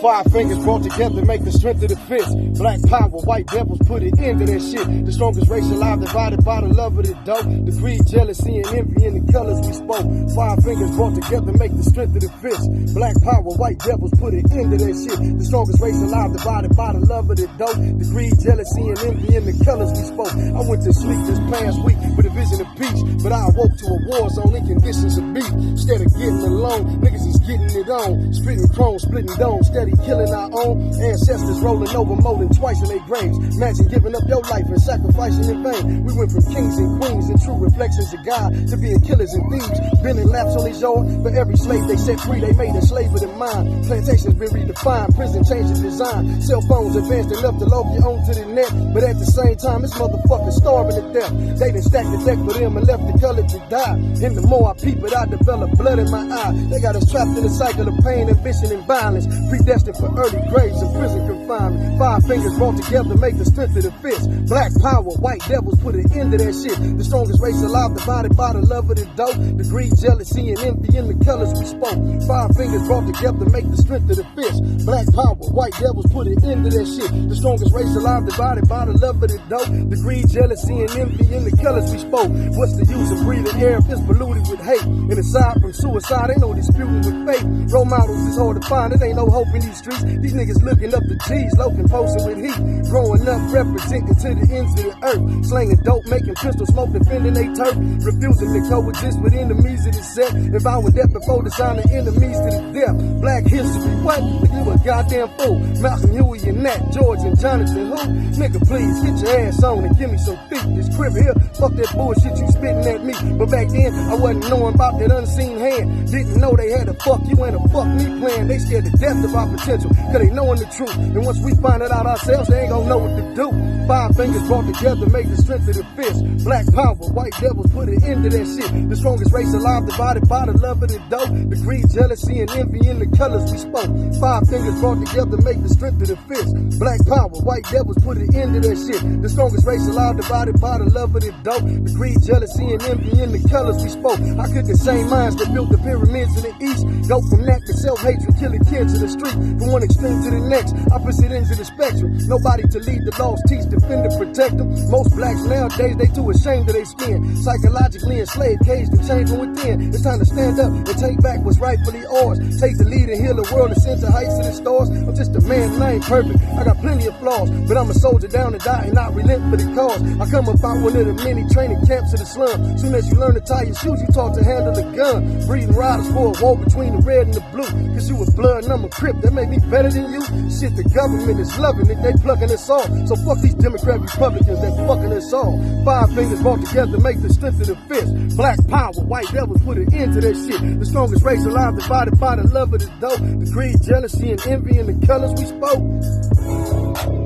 5 fingers brought together make the strength of the fist. Black power, white devils put it into that shit. The strongest race alive divided by the love of the dope. The greed, jealousy, and envy in the colors we spoke. 5 fingers brought together make the strength of the fist. Black power, white devils put it into that shit. The strongest race alive divided by the love of the dope. The greed, jealousy, and envy in the colors we spoke. I went to sleep this past week with a vision of peace, but I awoke to a war zone in conditions of beef. Instead of getting along, niggas is getting it on. Spitting chrome, splitting domes, steady killing our own. Ancestors rolling over more than twice in their graves. Imagine giving up your life and sacrificing in vain. We went from kings and queens and true reflections of God to being killers and thieves. Bending laps on his yard. For every slave they set free, they made a slave of their mind. Plantations been redefined, prison changed its design. Cell phones advanced enough to load you onto the net. But at the same time, this motherfucker starving to death. They done stacked the deck for them and left the color to die. And the more I peep it, I develop blood in my eye. They got us trapped in a cycle of pain, ambition, and violence. Predestined for early graves and prison confinement. 5 fingers brought together make the strength of the fist. Black power, white devils put an end to that shit. The strongest race alive divided by the love of the dope. The greed, jealousy, and envy in the colors we spoke. 5 fingers brought together make the strength of the fist. Black power, white devils put an end to that shit. The strongest race alive divided by the love of the dope. The greed, jealousy, and envy in the colors we spoke. What's the use of breathing air if it's polluted with hate? And aside from suicide, ain't no disputing with fate. Role models is hard to find, it ain't no hope in these streets. These niggas looking up to G's, loafing, posing with heat. Growing up, representing to the ends of the earth. Slanging dope, making pistol smoke, defending they turf. Refusing to coexist with enemies of the set. If I were death before designing enemies to the death. Black history, what? You a goddamn fool. Malcolm, Huey, and Nat, George, and Jonathan, who? Nigga, please, get your ass on and give me some feet. This crib here, fuck that bullshit you spitting at me. But back then, I wasn't knowing about that unseen hand. Didn't know they had a fuck you and a fuck me plan. They scared to death of our potential, cause they knowing the truth. And once we find it out ourselves, they ain't gonna know what to do. 5 fingers brought together make the strength of the fist. Black power, white devils put an end to that shit. The strongest race alive divided by the love of the dope. The greed, jealousy, and envy in the colors we spoke. 5 fingers brought together make the strength of the fist. Black power, white devils put an end to that shit. The strongest race alive divided by the love of the dope. The greed, jealousy, and envy in the colors we spoke. How could the same minds that built the pyramids in the east go from that to self-hatred, killing kids in the street, from one extreme to the next, opposite ends of the spectrum? Nobody to lead the lost, teach, defend, and protect them. Most blacks nowadays, they too ashamed of their skin. Psychologically enslaved, caged and chained from within. It's time to stand up and take back what's rightfully ours. Take the lead and heal the world, ascend to heights of the stars. I'm just a man and I ain't perfect. I got plenty of flaws, but I'm a soldier down to die and not relent for the cause. I come up out one of the many training camps of the slum. Soon as you learn to tie your shoes, you taught to handle the gun. Breeding riders for a war between the red and the blue. Cause you a blood and I'm a crip, that make me better than you. Shit, the government is loving it, they plucking us off. So fuck these Democrat Republicans, they fucking us off. 5 fingers brought together make the strength of the fist. Black power, white devils put an end to that shit. The strongest race alive divided by the love of the dope. The greed, jealousy, and envy in the colors we spoke.